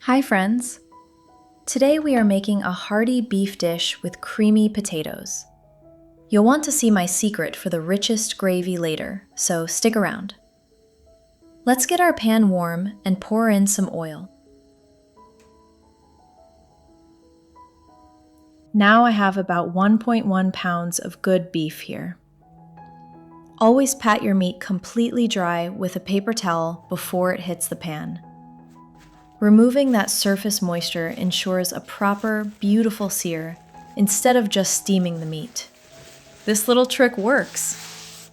Hi friends! Today we are making a hearty beef dish with creamy potatoes. You'll want to see my secret for the richest gravy later, so stick around. Let's get our pan warm and pour in some oil. Now I have about 1.1 pounds of good beef here. Always pat your meat completely dry with a paper towel before it hits the pan. Removing that surface moisture ensures a proper, beautiful sear instead of just steaming the meat. This little trick works.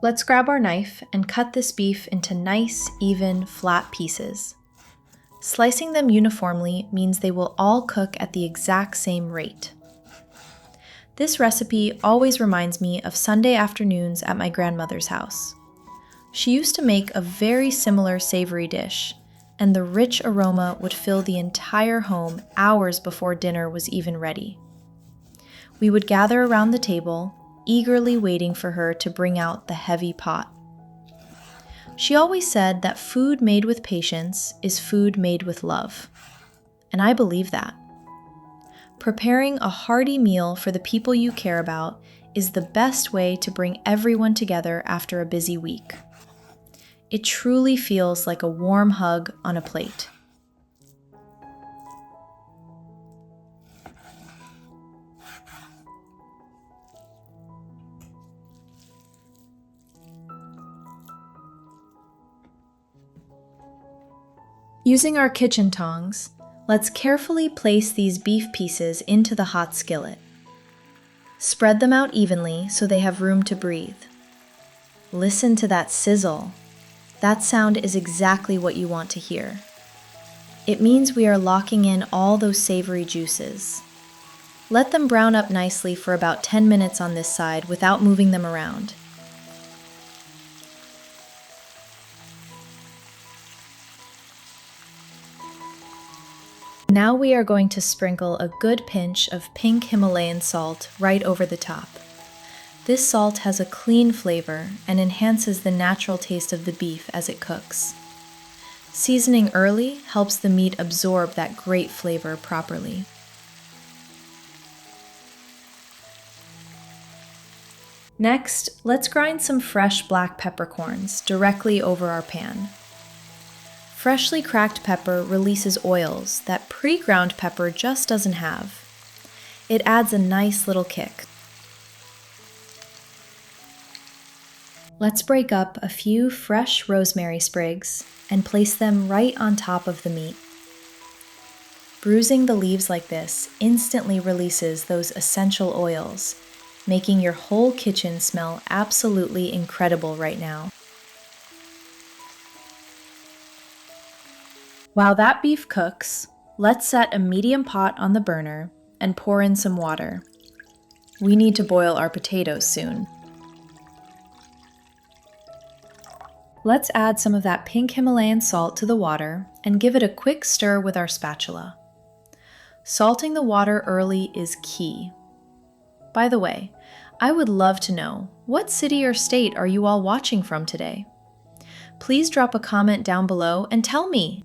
Let's grab our knife and cut this beef into nice, even, flat pieces. Slicing them uniformly means they will all cook at the exact same rate. This recipe always reminds me of Sunday afternoons at my grandmother's house. She used to make a very similar savory dish, and the rich aroma would fill the entire home hours before dinner was even ready. We would gather around the table, eagerly waiting for her to bring out the heavy pot. She always said that food made with patience is food made with love, and I believe that. Preparing a hearty meal for the people you care about is the best way to bring everyone together after a busy week. It truly feels like a warm hug on a plate. Using our kitchen tongs, let's carefully place these beef pieces into the hot skillet. Spread them out evenly so they have room to breathe. Listen to that sizzle. That sound is exactly what you want to hear. It means we are locking in all those savory juices. Let them brown up nicely for about 10 minutes on this side without moving them around. Now we are going to sprinkle a good pinch of pink Himalayan salt right over the top. This salt has a clean flavor and enhances the natural taste of the beef as it cooks. Seasoning early helps the meat absorb that great flavor properly. Next, let's grind some fresh black peppercorns directly over our pan. Freshly cracked pepper releases oils that pre-ground pepper just doesn't have. It adds a nice little kick. Let's break up a few fresh rosemary sprigs and place them right on top of the meat. Bruising the leaves like this instantly releases those essential oils, making your whole kitchen smell absolutely incredible right now. While that beef cooks, let's set a medium pot on the burner and pour in some water. We need to boil our potatoes soon. Let's add some of that pink Himalayan salt to the water and give it a quick stir with our spatula. Salting the water early is key. By the way, I would love to know, what city or state are you all watching from today? Please drop a comment down below and tell me.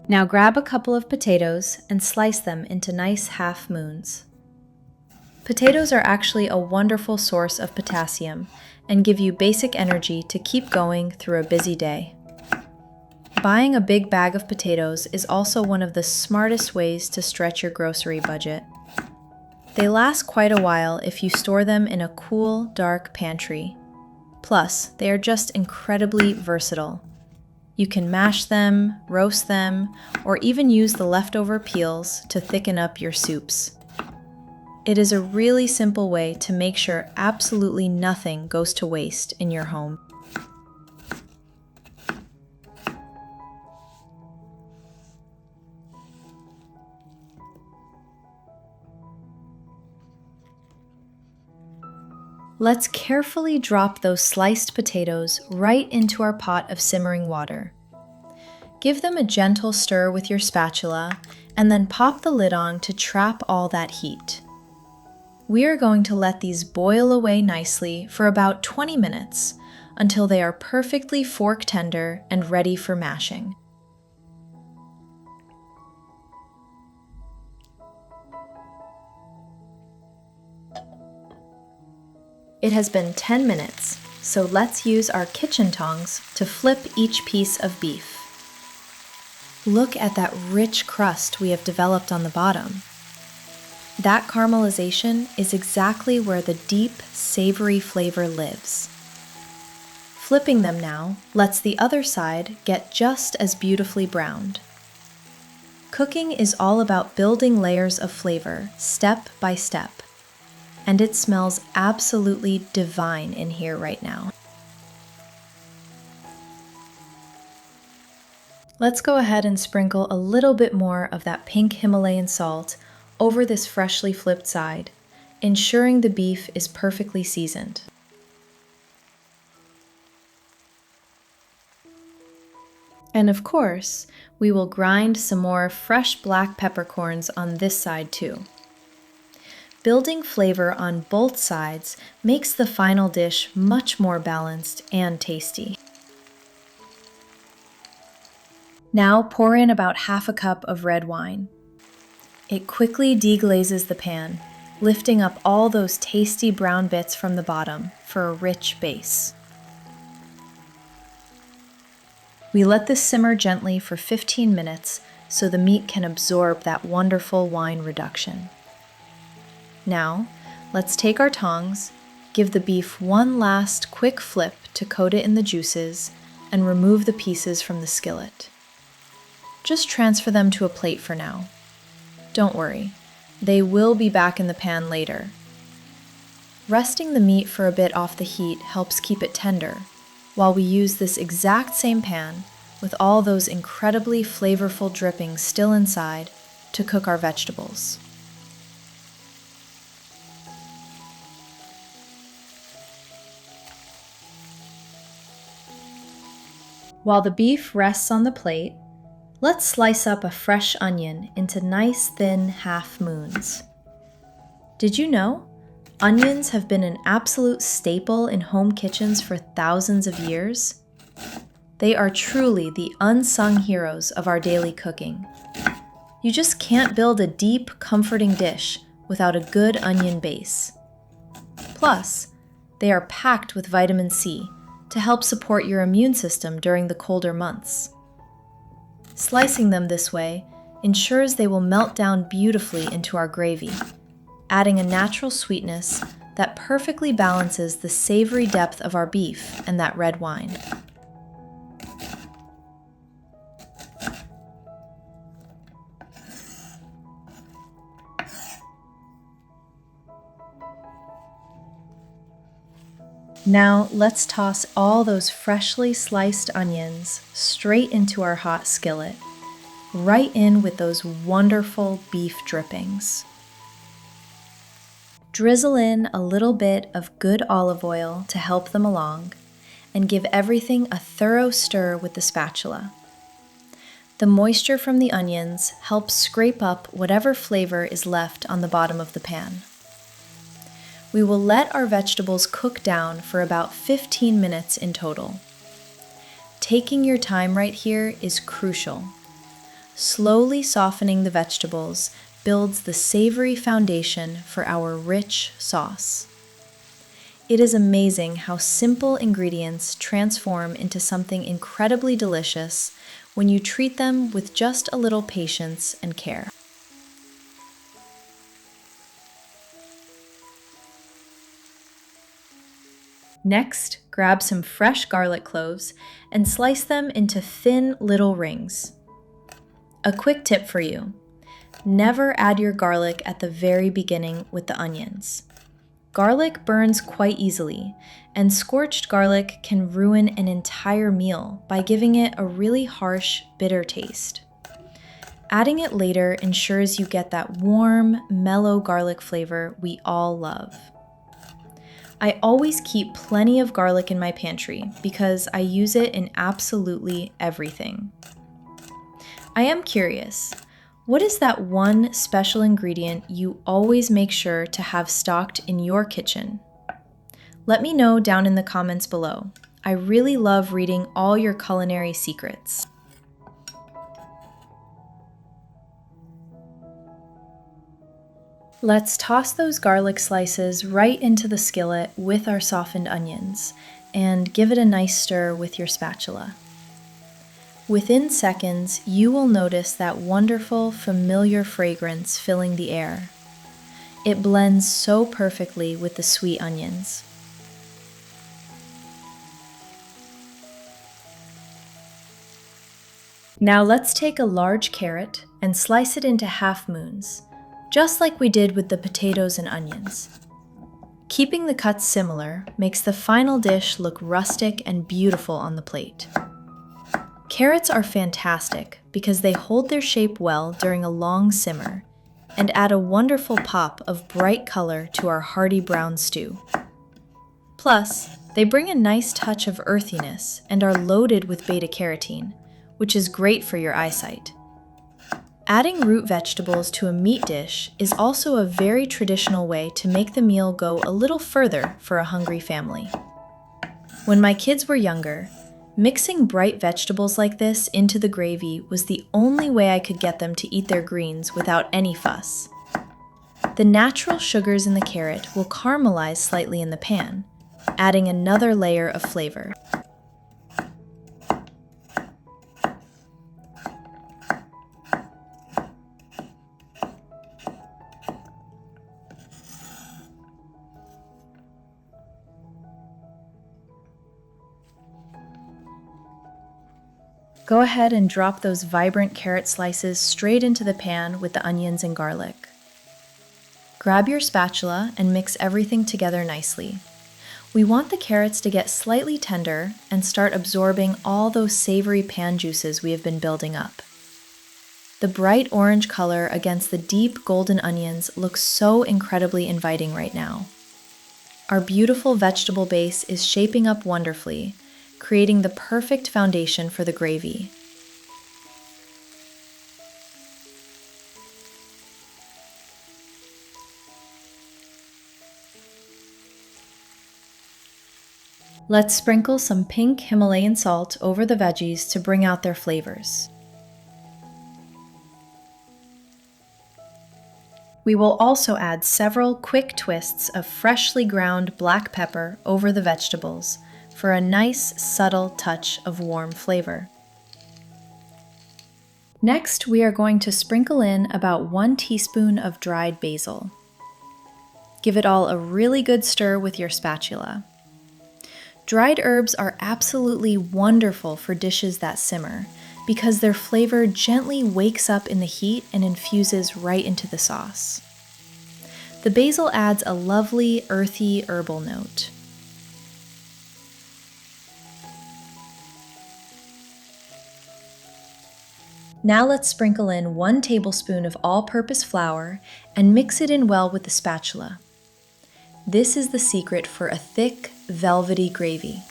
Now grab a couple of potatoes and slice them into nice half moons. Potatoes are actually a wonderful source of potassium and give you basic energy to keep going through a busy day. Buying a big bag of potatoes is also one of the smartest ways to stretch your grocery budget. They last quite a while if you store them in a cool, dark pantry. Plus, they are just incredibly versatile. You can mash them, roast them, or even use the leftover peels to thicken up your soups. It is a really simple way to make sure absolutely nothing goes to waste in your home. Let's carefully drop those sliced potatoes right into our pot of simmering water. Give them a gentle stir with your spatula, and then pop the lid on to trap all that heat. We are going to let these boil away nicely for about 20 minutes until they are perfectly fork tender and ready for mashing. It has been 10 minutes, so let's use our kitchen tongs to flip each piece of beef. Look at that rich crust we have developed on the bottom. That caramelization is exactly where the deep, savory flavor lives. Flipping them now lets the other side get just as beautifully browned. Cooking is all about building layers of flavor, step by step, and it smells absolutely divine in here right now. Let's go ahead and sprinkle a little bit more of that pink Himalayan salt over this freshly flipped side, ensuring the beef is perfectly seasoned. And of course, we will grind some more fresh black peppercorns on this side too. Building flavor on both sides makes the final dish much more balanced and tasty. Now pour in about half a cup of red wine. It quickly deglazes the pan, lifting up all those tasty brown bits from the bottom for a rich base. We let this simmer gently for 15 minutes so the meat can absorb that wonderful wine reduction. Now, let's take our tongs, give the beef one last quick flip to coat it in the juices, and remove the pieces from the skillet. Just transfer them to a plate for now. Don't worry, they will be back in the pan later. Resting the meat for a bit off the heat helps keep it tender, while we use this exact same pan, with all those incredibly flavorful drippings still inside, to cook our vegetables. While the beef rests on the plate, let's slice up a fresh onion into nice thin half moons. Did you know? Onions have been an absolute staple in home kitchens for thousands of years. They are truly the unsung heroes of our daily cooking. You just can't build a deep, comforting dish without a good onion base. Plus, they are packed with vitamin C to help support your immune system during the colder months. Slicing them this way ensures they will melt down beautifully into our gravy, adding a natural sweetness that perfectly balances the savory depth of our beef and that red wine. Now let's toss all those freshly sliced onions straight into our hot skillet, right in with those wonderful beef drippings. Drizzle in a little bit of good olive oil to help them along, and give everything a thorough stir with the spatula. The moisture from the onions helps scrape up whatever flavor is left on the bottom of the pan. We will let our vegetables cook down for about 15 minutes in total. Taking your time right here is crucial. Slowly softening the vegetables builds the savory foundation for our rich sauce. It is amazing how simple ingredients transform into something incredibly delicious when you treat them with just a little patience and care. Next, grab some fresh garlic cloves and slice them into thin little rings. A quick tip for you: never add your garlic at the very beginning with the onions. Garlic burns quite easily, and scorched garlic can ruin an entire meal by giving it a really harsh, bitter taste. Adding it later ensures you get that warm, mellow garlic flavor we all love. I always keep plenty of garlic in my pantry because I use it in absolutely everything. I am curious, What is that one special ingredient you always make sure to have stocked in your kitchen? Let me know down in the comments below. I really love reading all your culinary secrets. Let's toss those garlic slices right into the skillet with our softened onions and give it a nice stir with your spatula. Within seconds, you will notice that wonderful, familiar fragrance filling the air. It blends so perfectly with the sweet onions. Now let's take a large carrot and slice it into half moons, just like we did with the potatoes and onions. Keeping the cuts similar makes the final dish look rustic and beautiful on the plate. Carrots are fantastic because they hold their shape well during a long simmer and add a wonderful pop of bright color to our hearty brown stew. Plus, they bring a nice touch of earthiness and are loaded with beta-carotene, which is great for your eyesight. Adding root vegetables to a meat dish is also a very traditional way to make the meal go a little further for a hungry family. When my kids were younger, mixing bright vegetables like this into the gravy was the only way I could get them to eat their greens without any fuss. The natural sugars in the carrot will caramelize slightly in the pan, adding another layer of flavor. Go ahead and drop those vibrant carrot slices straight into the pan with the onions and garlic. Grab your spatula and mix everything together nicely. We want the carrots to get slightly tender and start absorbing all those savory pan juices we have been building up. The bright orange color against the deep golden onions looks so incredibly inviting right now. Our beautiful vegetable base is shaping up wonderfully, creating the perfect foundation for the gravy. Let's sprinkle some pink Himalayan salt over the veggies to bring out their flavors. We will also add several quick twists of freshly ground black pepper over the vegetables for a nice, subtle touch of warm flavor. Next, we are going to sprinkle in about 1 teaspoon of dried basil. Give it all a really good stir with your spatula. Dried herbs are absolutely wonderful for dishes that simmer because their flavor gently wakes up in the heat and infuses right into the sauce. The basil adds a lovely, earthy herbal note. Now let's sprinkle in 1 tablespoon of all-purpose flour and mix it in well with the spatula. This is the secret for a thick, velvety gravy.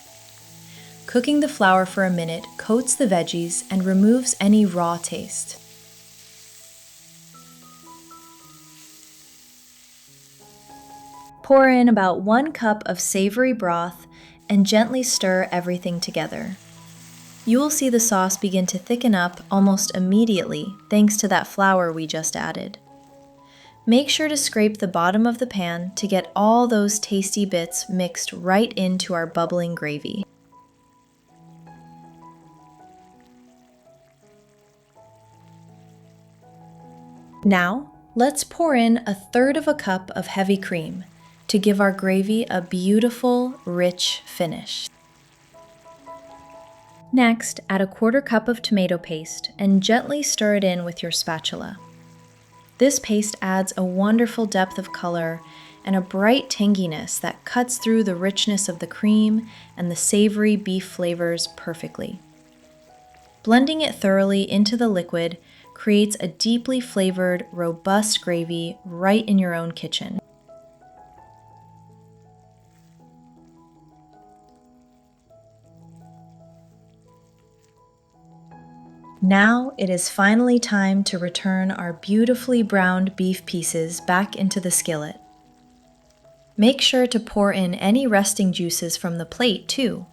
Cooking the flour for a minute coats the veggies and removes any raw taste. Pour in about 1 cup of savory broth and gently stir everything together. You will see the sauce begin to thicken up almost immediately thanks to that flour we just added. Make sure to scrape the bottom of the pan to get all those tasty bits mixed right into our bubbling gravy. Now, let's pour in 1/3 cup of heavy cream to give our gravy a beautiful, rich finish. Next, add 1/4 cup of tomato paste and gently stir it in with your spatula. This paste adds a wonderful depth of color and a bright tanginess that cuts through the richness of the cream and the savory beef flavors perfectly. Blending it thoroughly into the liquid creates a deeply flavored, robust gravy right in your own kitchen. Now it is finally time to return our beautifully browned beef pieces back into the skillet. Make sure to pour in any resting juices from the plate too.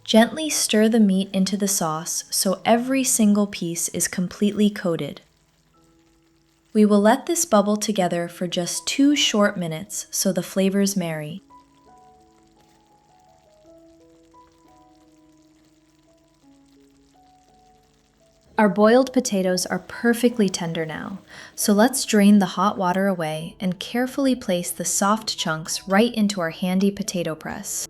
Gently stir the meat into the sauce so every single piece is completely coated. We will let this bubble together for just 2 short minutes so the flavors marry. Our boiled potatoes are perfectly tender now, so let's drain the hot water away and carefully place the soft chunks right into our handy potato press.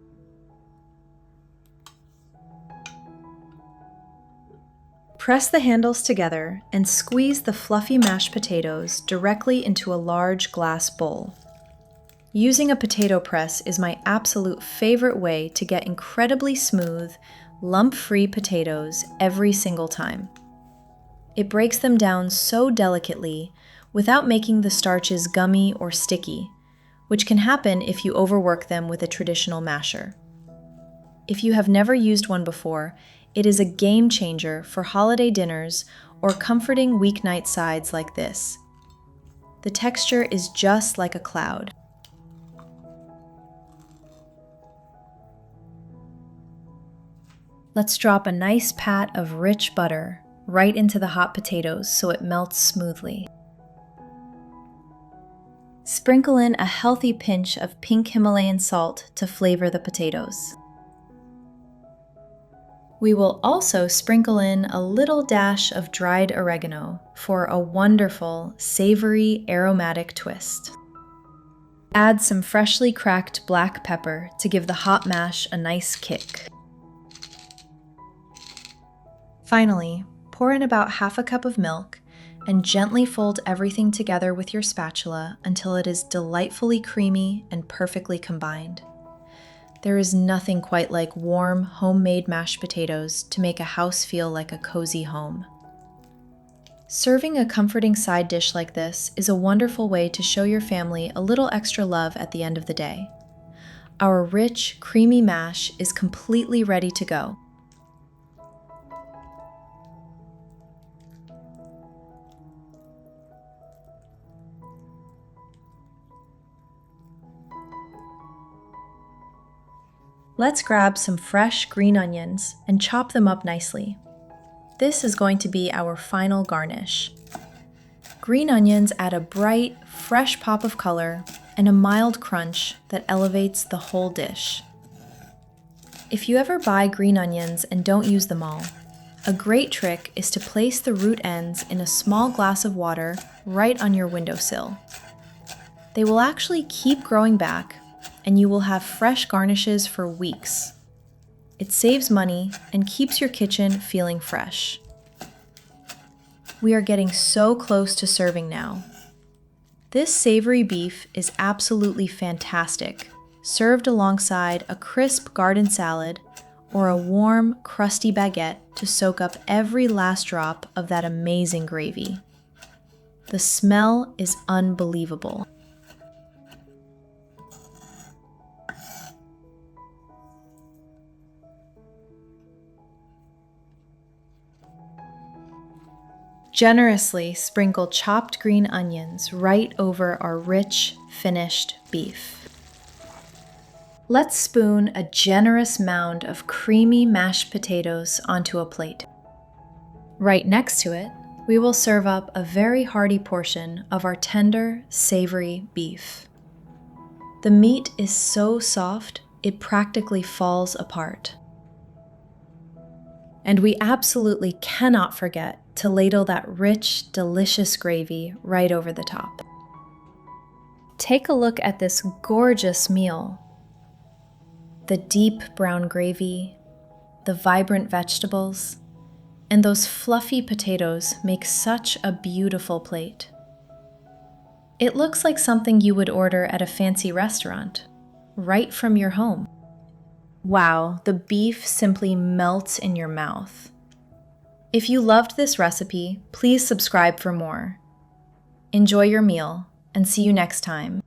Press the handles together and squeeze the fluffy mashed potatoes directly into a large glass bowl. Using a potato press is my absolute favorite way to get incredibly smooth, lump-free potatoes every single time. It breaks them down so delicately without making the starches gummy or sticky, which can happen if you overwork them with a traditional masher. If you have never used one before, it is a game changer for holiday dinners or comforting weeknight sides like this. The texture is just like a cloud. Let's drop a nice pat of rich butter right into the hot potatoes so it melts smoothly. Sprinkle in a healthy pinch of pink Himalayan salt to flavor the potatoes. We will also sprinkle in a little dash of dried oregano for a wonderful, savory, aromatic twist. Add some freshly cracked black pepper to give the hot mash a nice kick. Finally, pour in about half a cup of milk and gently fold everything together with your spatula until it is delightfully creamy and perfectly combined. There is nothing quite like warm, homemade mashed potatoes to make a house feel like a cozy home. Serving a comforting side dish like this is a wonderful way to show your family a little extra love at the end of the day. Our rich, creamy mash is completely ready to go. Let's grab some fresh green onions and chop them up nicely. This is going to be our final garnish. Green onions add a bright, fresh pop of color and a mild crunch that elevates the whole dish. If you ever buy green onions and don't use them all, a great trick is to place the root ends in a small glass of water right on your windowsill. They will actually keep growing back, and you will have fresh garnishes for weeks. It saves money and keeps your kitchen feeling fresh. We are getting so close to serving now. This savory beef is absolutely fantastic, served alongside a crisp garden salad or a warm, crusty baguette to soak up every last drop of that amazing gravy. The smell is unbelievable. Generously sprinkle chopped green onions right over our rich, finished beef. Let's spoon a generous mound of creamy mashed potatoes onto a plate. Right next to it, we will serve up a very hearty portion of our tender, savory beef. The meat is so soft, it practically falls apart. And we absolutely cannot forget to ladle that rich, delicious gravy right over the top. Take a look at this gorgeous meal. The deep brown gravy, the vibrant vegetables, and those fluffy potatoes make such a beautiful plate. It looks like something you would order at a fancy restaurant, right from your home. Wow, the beef simply melts in your mouth. If you loved this recipe, please subscribe for more. Enjoy your meal, and see you next time.